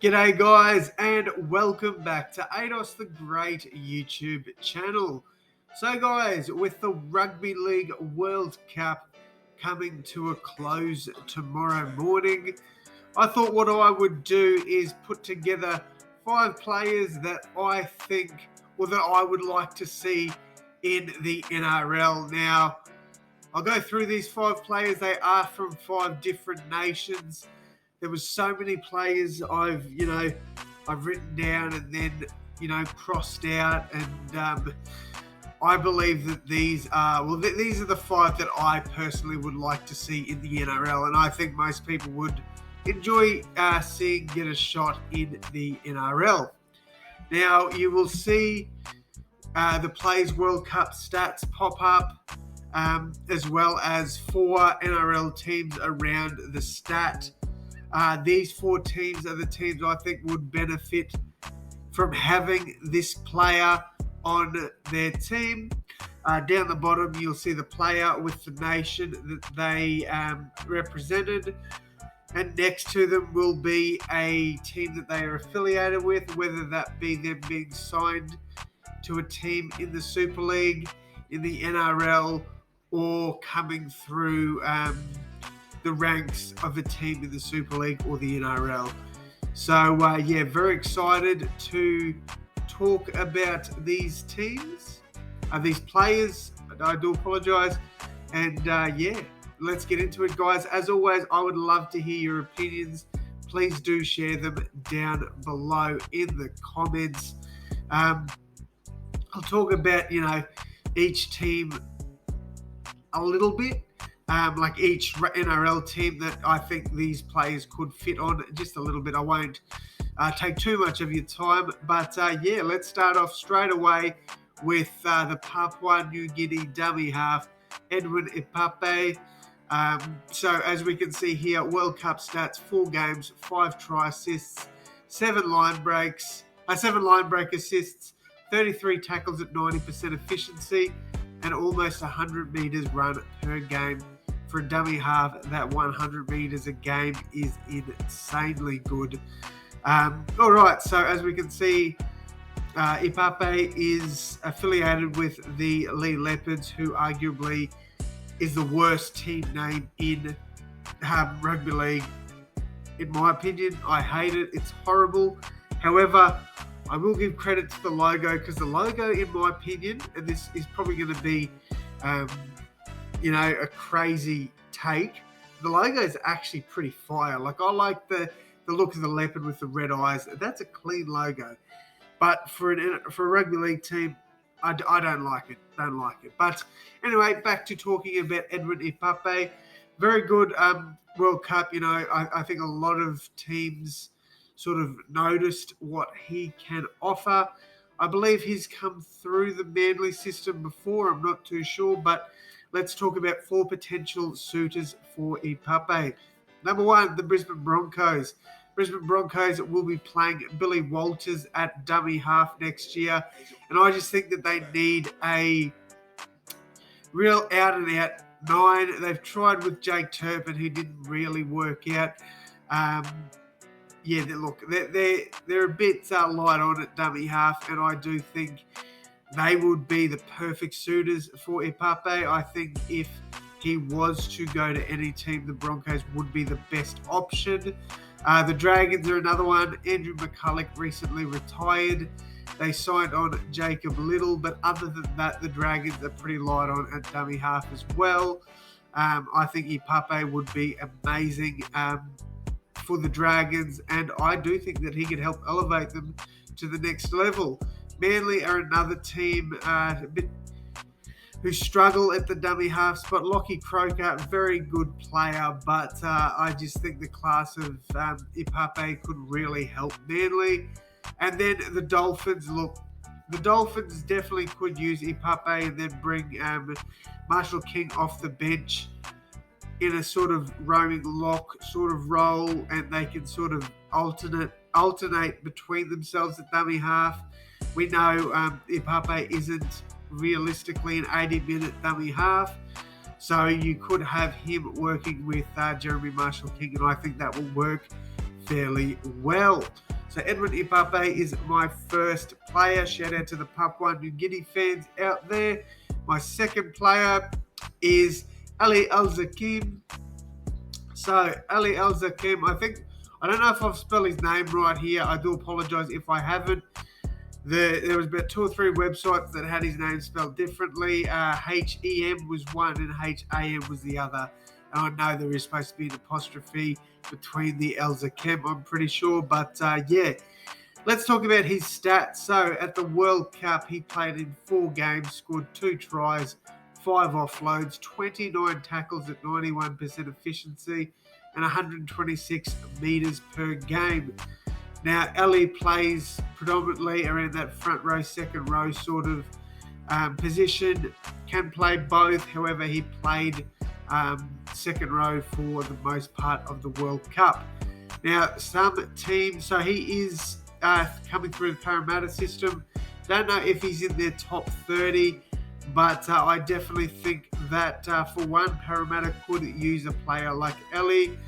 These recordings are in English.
G'day guys and welcome back to AdosTheGreat YouTube channel. So guys, with the Rugby League World Cup coming to a close tomorrow morning, I thought what I would do is put together 5 players that I think or that I would like to see in the NRL. Now, I'll go through these 5 players. They are from 5 different nations. There was so many players I've written down and then, crossed out. And I believe that these are the 5 that I personally would like to see in the NRL. And I think most people would enjoy seeing get a shot in the NRL. Now, you will see the Players World Cup stats pop up, as well as 4 NRL teams around the stat. These 4 teams are the teams I think would benefit from having this player on their team. Down the bottom, you'll see the player with the nation that they represented. And next to them will be a team that they are affiliated with, whether that be them being signed to a team in the Super League, in the NRL, or coming through the ranks of a team in the Super League or the NRL. So, very excited to talk about these teams, these players. I do apologise. And, let's get into it, guys. As always, I would love to hear your opinions. Please do share them down below in the comments. I'll talk about, each team a little bit. Like each NRL team that I think these players could fit on just a little bit. I won't take too much of your time, but let's start off straight away with the Papua New Guinea dummy half, Edwin Ipape. So as we can see here, World Cup stats: 4 games, 5 try assists, 7 line break assists, 33 tackles at 90% efficiency, and almost 100 meters run per game. For a dummy half, that 100 meters a game is insanely good. All right, so as we can see, Ipape is affiliated with the Lee Leopards, who arguably is the worst team name in rugby league. In my opinion, I hate it. It's horrible. However, I will give credit to the logo, because the logo, in my opinion, and this is probably going to be a crazy take, the logo is actually pretty fire. Like, I like the look of the leopard with the red eyes. That's a clean logo. But for a rugby league team, I don't like it. But anyway, back to talking about Edwin Ipape. Very good World Cup. I think a lot of teams sort of noticed what he can offer. I believe he's come through the Manly system before. I'm not too sure, but let's talk about 4 potential suitors for Ipape. Number 1, the Brisbane Broncos. Brisbane Broncos will be playing Billy Walters at dummy half next year. And I just think that they need a real out-and-out 9. They've tried with Jake Turpin, who didn't really work out. They're a bit light on at dummy half, and I do think they would be the perfect suitors for Ipape. I think if he was to go to any team, the Broncos would be the best option. The Dragons are another one. Andrew McCulloch recently retired. They signed on Jacob Little, but other than that, the Dragons are pretty light on at dummy half as well. I think Ipape would be amazing for the Dragons, and I do think that he could help elevate them to the next level. Manly are another team who struggle at the dummy half spot. Lockie Croker, very good player, but I just think the class of Ipape could really help Manly. And then the Dolphins. Look, the Dolphins definitely could use Ipape and then bring Marshall King off the bench in a sort of roaming lock sort of role, and they can sort of alternate between themselves at dummy half. We know Ipape isn't realistically an 80-minute dummy half, so you could have him working with Jeremy Marshall King, and I think that will work fairly well. So Edwin Ipape is my first player. Shout out to the Papua New Guinea fans out there. My second player is Ali Al-Zakim. So Ali Al-Zakim, I don't know if I've spelled his name right here. I do apologise if I haven't. There was about 2 or 3 websites that had his name spelled differently. HEM was one and HAM was the other. And I know there is supposed to be an apostrophe between the L's and Kem, I'm pretty sure. But yeah, let's talk about his stats. So at the World Cup, he played in 4 games, scored 2 tries, 5 offloads, 29 tackles at 91% efficiency, and 126 metres per game. Now, Ellie plays predominantly around that front row, second row sort of position, can play both. However, he played second row for the most part of the World Cup. Now, some teams, so he is coming through the Parramatta system. Don't know if he's in their top 30, but I definitely think that for one, Parramatta could use a player like Ellie.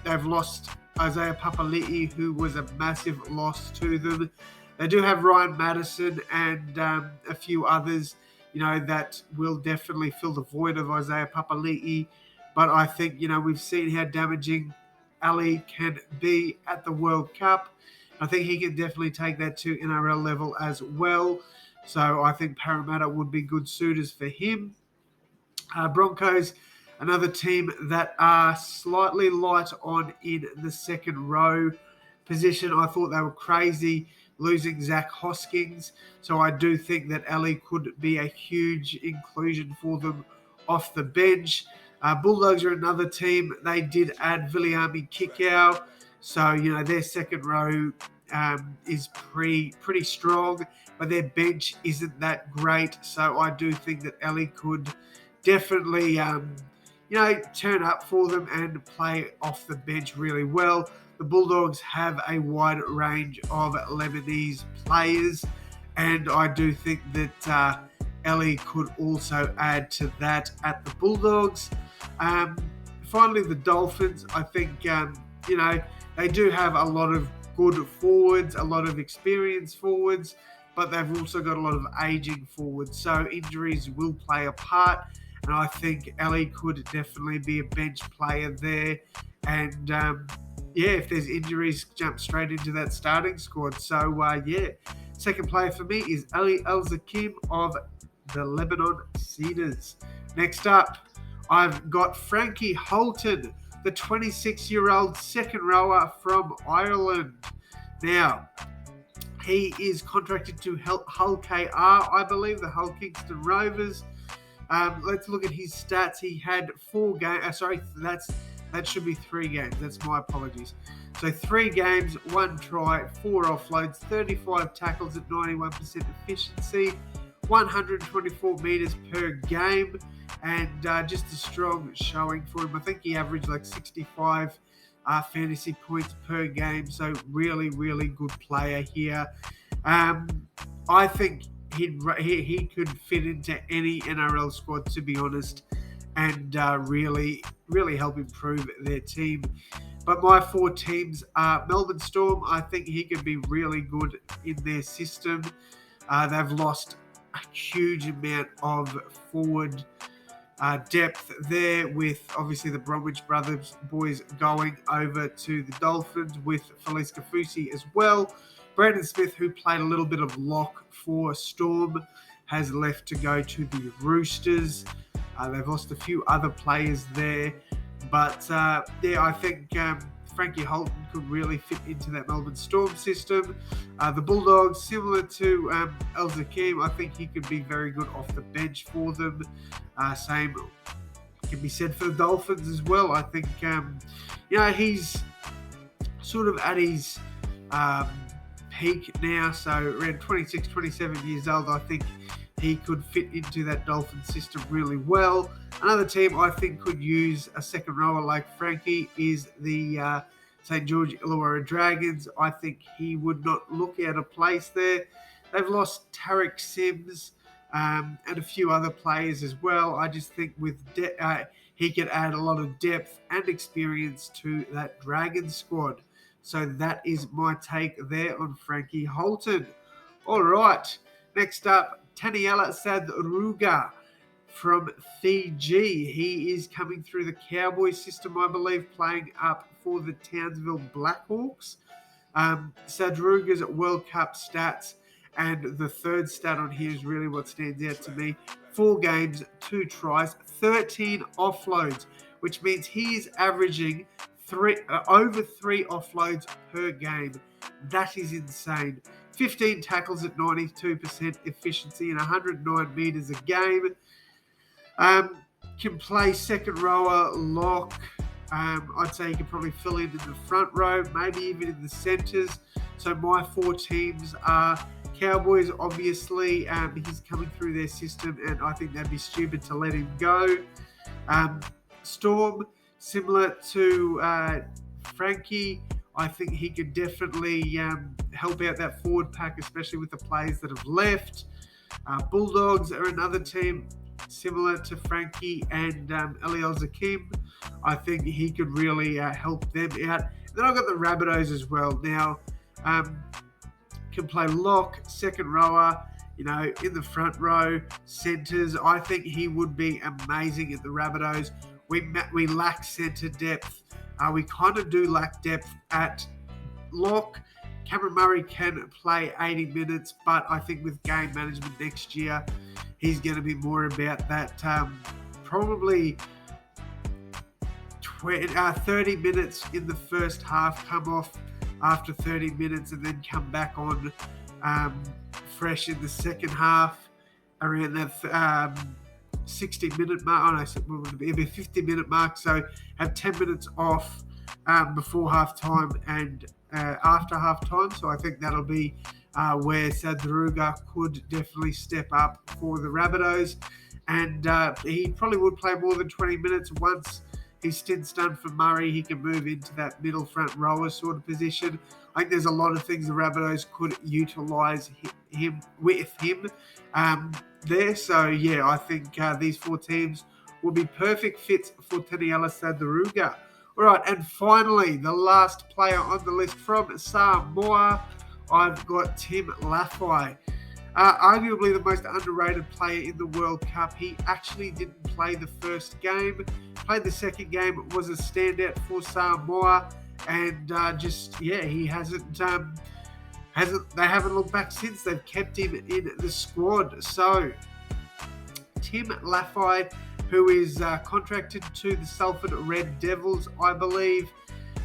They've lost Isaiah Papali'i, who was a massive loss to them. They do have Ryan Madison and a few others, that will definitely fill the void of Isaiah Papali'i. But I think, we've seen how damaging Ali can be at the World Cup. I think he can definitely take that to NRL level as well. So I think Parramatta would be good suitors for him. Broncos, another team that are slightly light on in the second row position. I thought they were crazy losing Zach Hoskins. So I do think that Ali could be a huge inclusion for them off the bench. Bulldogs are another team. They did add Viliami Kikau. So, their second row is pretty strong, but their bench isn't that great. So I do think that Ali could definitely, turn up for them and play off the bench really well. The Bulldogs have a wide range of Lebanese players, and I do think that Ellie could also add to that at the Bulldogs. Finally, the Dolphins, I think, they do have a lot of good forwards, a lot of experienced forwards, but they've also got a lot of aging forwards. So injuries will play a part, and I think Ellie could definitely be a bench player there. And if there's injuries, jump straight into that starting squad. So second player for me is Ali Al-Zakim of the Lebanon Cedars. Next up, I've got Frankie Holton, the 26-year-old second rower from Ireland. Now, he is contracted to Hull KR, I believe, the Hull Kingston Rovers. Let's look at his stats. He had 4 games. That should be 3 games. That's my apologies. So 3 games, 1 try, 4 offloads, 35 tackles at 91% efficiency, 124 metres per game, and just a strong showing for him. I think he averaged like 65 fantasy points per game. So really, really good player here. I think he could fit into any NRL squad, to be honest, and really, really help improve their team. But my 4 teams are Melbourne Storm. I think he could be really good in their system. They've lost a huge amount of forward depth there, with obviously the Bromwich brothers boys going over to the Dolphins, with Felice Kafusi as well. Brandon Smith, who played a little bit of lock for Storm, has left to go to the Roosters. They've lost a few other players there. But, I think Frankie Holton could really fit into that Melbourne Storm system. The Bulldogs, similar to El-Zakim, I think he could be very good off the bench for them. Same can be said for the Dolphins as well. I think, he's sort of at his peak now. So around 26, 27 years old, I think he could fit into that Dolphin system really well. Another team I think could use a second rower like Frankie is the St. George Illawarra Dragons. I think he would not look out of place there. They've lost Tarek Sims and a few other players as well. I just think with he could add a lot of depth and experience to that Dragons squad. So that is my take there on Frankie Holton. All right, next up, Taniela Sadruga from Fiji. He is coming through the Cowboys system, I believe, playing up for the Townsville Blackhawks. Sadruga's World Cup stats, and the third stat on here is really what stands out to me. 4 games, 2 tries, 13 offloads, which means he is averaging over 3 offloads per game. That is insane. 15 tackles at 92% efficiency and 109 meters a game. Can play second rower, lock. I'd say he could probably fill in the front row, maybe even in the centres. So my 4 teams are Cowboys, obviously. He's coming through their system, and I think they'd be stupid to let him go. Storm, similar to Frankie, I think he could definitely help out that forward pack, especially with the players that have left. Bulldogs are another team similar to Frankie and Eliel Zakim. I think he could really help them out. Then I've got the Rabbitohs as well. Now, can play lock, second rower, in the front row, centres. I think he would be amazing at the Rabbitohs. We lack centre depth. We kind of do lack depth at lock. Cameron Murray can play 80 minutes, but I think with game management next year, he's going to be more about that probably 30 minutes in the first half, come off after 30 minutes and then come back on fresh in the second half around that 60-minute mark. It'll be a 50-minute mark, so have 10 minutes off before half-time and after half-time. So I think that'll be where Sadruga could definitely step up for the Rabbitohs. And he probably would play more than 20 minutes. Once his stint's done for Murray, he can move into that middle front rower sort of position. I think there's a lot of things the Rabbitohs could utilise him there. So, yeah, I think these 4 teams will be perfect fits for Taniela Sadruga. All right, and finally, the last player on the list from Samoa, I've got Tim Lafai. Arguably the most underrated player in the World Cup. He actually didn't play the first game. Played the second game, was a standout for Samoa, and he hasn't. They haven't looked back since. They've kept him in the squad. So Tim Lafai, who is contracted to the Salford Red Devils, I believe.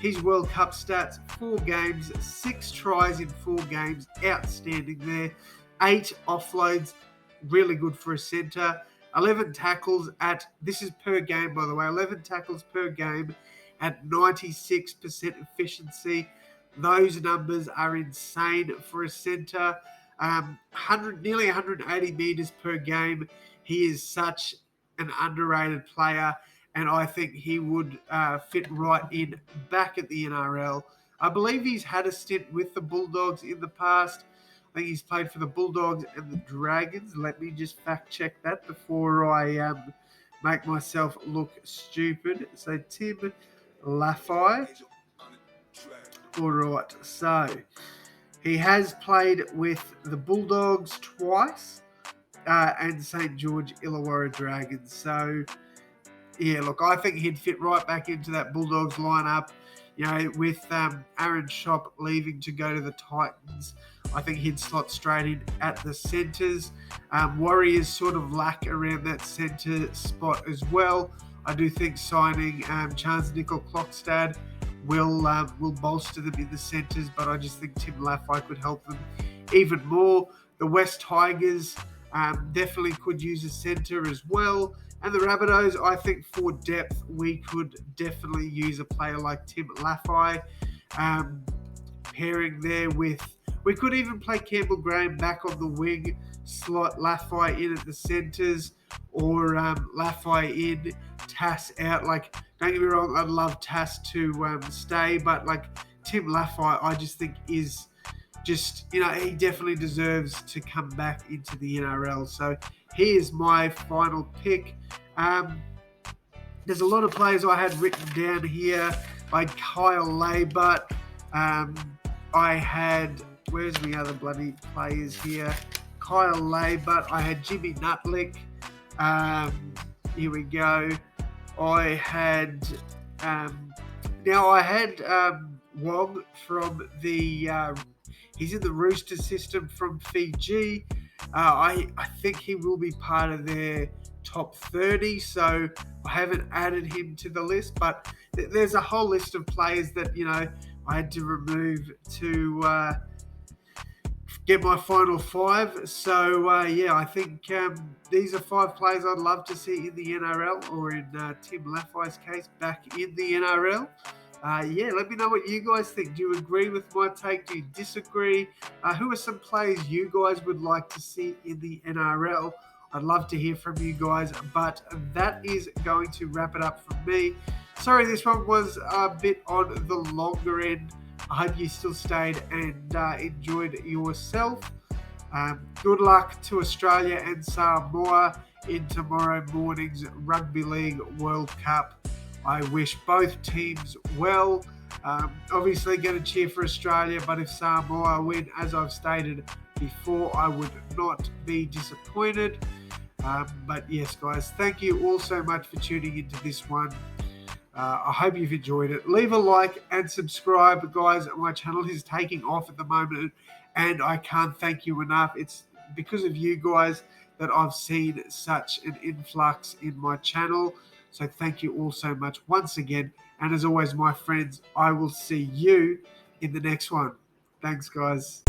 His World Cup stats, 4 games, 6 tries in 4 games, outstanding there. 8 offloads, really good for a centre. 11 tackles this is per game, by the way, 11 tackles per game at 96% efficiency. Those numbers are insane for a centre. Nearly 180 metres per game. He is such an underrated player, and I think he would fit right in back at the NRL. I believe he's had a stint with the Bulldogs in the past. I think he's played for the Bulldogs and the Dragons. Let me just fact check that before I make myself look stupid. So Tim Lafai. All right, so he has played with the Bulldogs twice and St. George Illawarra Dragons. So, yeah, look, I think he'd fit right back into that Bulldogs lineup. With Aaron Schopp leaving to go to the Titans, I think he'd slot straight in at the centres. Warriors sort of lack around that centre spot as well. I do think signing Charles Nickel-Klokstad will bolster them in the centres, but I just think Tim Lafai could help them even more. The West Tigers definitely could use a centre as well. And the Rabbitohs, I think for depth, we could definitely use a player like Tim Lafai. Pairing there with... We could even play Campbell Graham back on the wing, slot Lafai in at the centres, or Lafai in, Tass out. Don't get me wrong, I'd love Tass to stay, but Tim Lafai, I just think is he definitely deserves to come back into the NRL. So he is my final pick. There's a lot of players I had written down here, like Kyle Laybutt, I had, where's my other bloody players here? Kyle Laybut. I had Jimmy Nutlick. Here we go. I had Wong from the he's in the Rooster system from Fiji. I think he will be part of their top 30, so I haven't added him to the list, but there's a whole list of players that I had to remove to get my final five. So I think these are 5 players I'd love to see in the NRL, or in Tim Laffey's case, back in the NRL. Let me know what you guys think. Do you agree with my take? Do you disagree? Who are some players you guys would like to see in the NRL? I'd love to hear from you guys, but that is going to wrap it up from me. Sorry, this one was a bit on the longer end. I hope you still stayed and enjoyed yourself. Good luck to Australia and Samoa in tomorrow morning's Rugby League World Cup. I wish both teams well. Obviously going to cheer for Australia, but if Samoa win, as I've stated before, I would not be disappointed. But yes, guys, thank you all so much for tuning into this one. I hope you've enjoyed it. Leave a like and subscribe, guys. My channel is taking off at the moment, and I can't thank you enough. It's because of you guys that I've seen such an influx in my channel. So thank you all so much once again. And as always, my friends, I will see you in the next one. Thanks, guys.